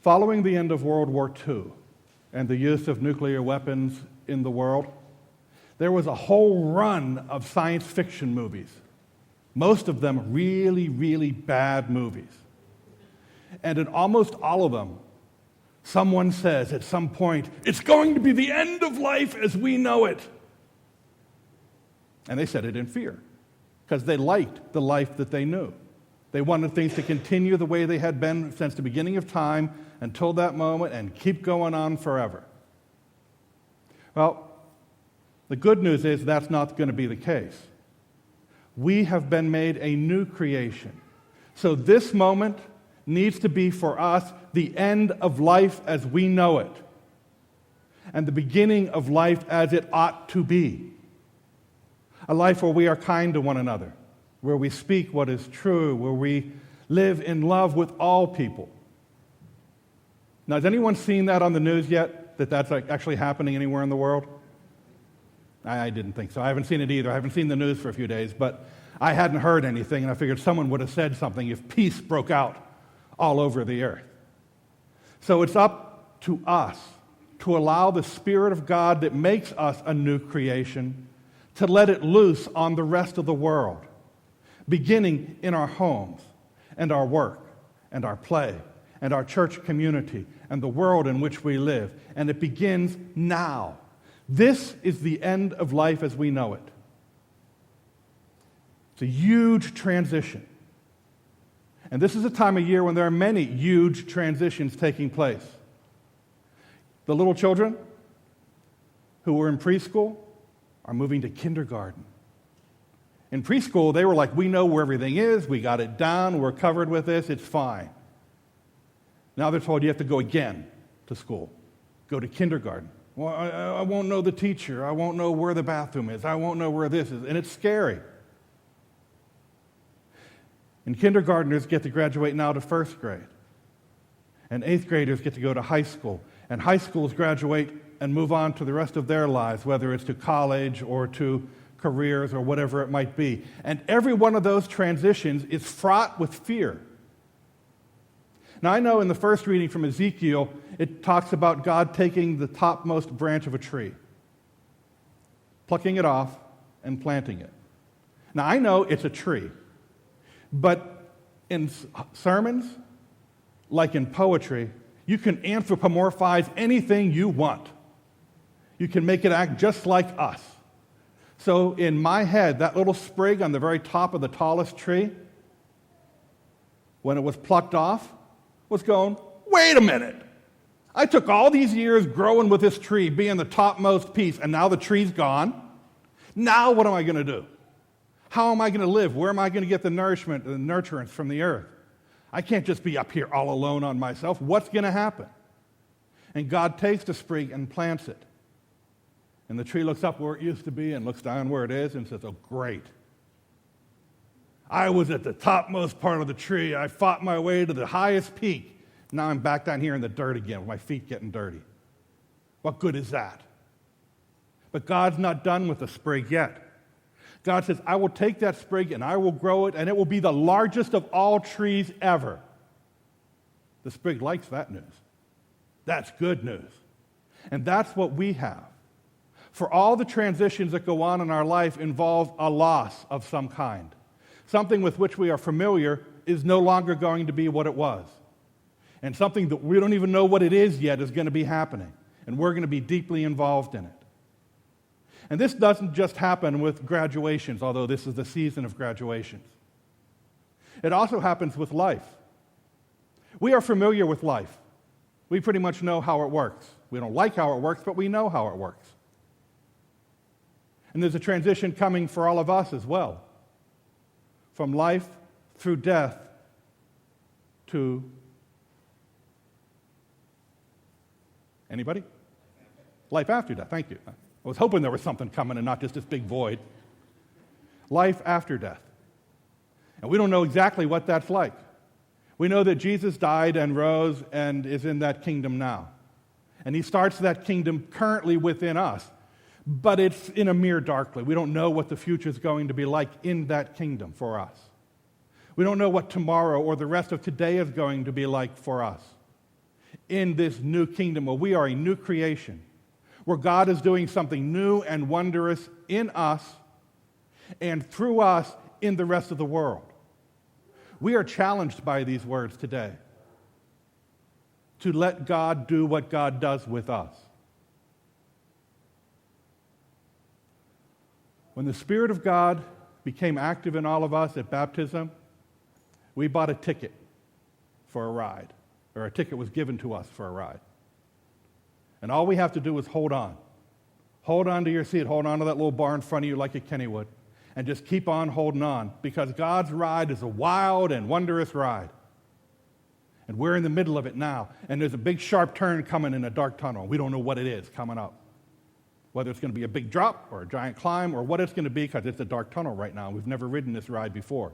Following the end of World War II and the use of nuclear weapons in the world, there was a whole run of science fiction movies, most of them really, really bad movies. And in almost all of them, someone says at some point, it's going to be the end of life as we know it. And they said it in fear, because they liked the life that they knew. They wanted things to continue the way they had been since the beginning of time until that moment and keep going on forever. Well, the good news is that's not going to be the case. We have been made a new creation. So this moment needs to be for us the end of life as we know it, and the beginning of life as it ought to be. A life where we are kind to one another, where we speak what is true, where we live in love with all people. Now, has anyone seen that on the news yet, that that's actually happening anywhere in the world? I didn't think so. I haven't seen it either. I haven't seen the news for a few days, but I hadn't heard anything, and I figured someone would have said something if peace broke out all over the earth. So it's up to us to allow the Spirit of God that makes us a new creation to let it loose on the rest of the world, beginning in our homes and our work and our play and our church community and the world in which we live. And it begins now. This is the end of life as we know it. It's a huge transition. And this is a time of year when there are many huge transitions taking place. The little children who were in preschool are moving to kindergarten. In preschool, they were like, we know where everything is, we got it down, we're covered with this, it's fine. Now they're told you have to go again to school, go to kindergarten. Well, I won't know the teacher, I won't know where the bathroom is, I won't know where this is, and it's scary. And kindergartners get to graduate now to first grade. And eighth graders get to go to high school. And high schools graduate and move on to the rest of their lives, whether it's to college or to careers or whatever it might be. And every one of those transitions is fraught with fear. Now, I know in the first reading from Ezekiel, it talks about God taking the topmost branch of a tree, plucking it off, and planting it. Now, I know it's a tree, but in sermons, like in poetry, you can anthropomorphize anything you want. You can make it act just like us. So in my head, that little sprig on the very top of the tallest tree, when it was plucked off, was going, wait a minute. I took all these years growing with this tree, being the topmost piece, and now the tree's gone. Now what am I going to do? How am I going to live? Where am I going to get the nourishment and the nurturance from the earth? I can't just be up here all alone on myself. What's going to happen? And God takes the sprig and plants it. And the tree looks up where it used to be and looks down where it is and says, oh, great. I was at the topmost part of the tree. I fought my way to the highest peak. Now I'm back down here in the dirt again with my feet getting dirty. What good is that? But God's not done with the sprig yet. God says, I will take that sprig and I will grow it, and it will be the largest of all trees ever. The sprig likes that news. That's good news. And that's what we have. For all the transitions that go on in our life involve a loss of some kind. Something with which we are familiar is no longer going to be what it was. And something that we don't even know what it is yet is going to be happening. And we're going to be deeply involved in it. And this doesn't just happen with graduations, although this is the season of graduations. It also happens with life. We are familiar with life. We pretty much know how it works. We don't like how it works, but we know how it works. And there's a transition coming for all of us as well. From life through death to... Anybody? Life after death, thank you. I was hoping there was something coming and not just this big void. Life after death. And we don't know exactly what that's like. We know that Jesus died and rose and is in that kingdom now. And he starts that kingdom currently within us, but it's in a mirror darkly. We don't know what the future is going to be like in that kingdom for us. We don't know what tomorrow or the rest of today is going to be like for us. in this new kingdom where we are a new creation, where God is doing something new and wondrous in us and through us in the rest of the world. We are challenged by these words today to let God do what God does with us. When the Spirit of God became active in all of us at baptism, we bought a ticket for a ride, or a ticket was given to us for a ride. And all we have to do is hold on. Hold on to your seat, hold on to that little bar in front of you like a Kennywood, and just keep on holding on, because God's ride is a wild and wondrous ride. And we're in the middle of it now, and there's a big sharp turn coming in a dark tunnel. We don't know what it is coming up. Whether it's going to be a big drop or a giant climb or what it's going to be, because it's a dark tunnel right now. We've never ridden this ride before,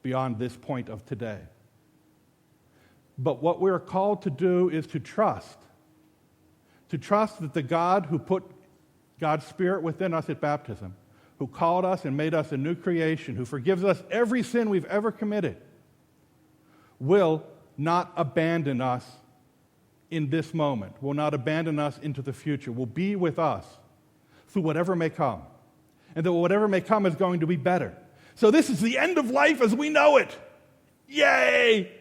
beyond this point of today. But what we're called to do is to trust that the God who put God's Spirit within us at baptism, who called us and made us a new creation, who forgives us every sin we've ever committed, will not abandon us in this moment, will not abandon us into the future, will be with us through whatever may come. And that whatever may come is going to be better. So this is the end of life as we know it. Yay!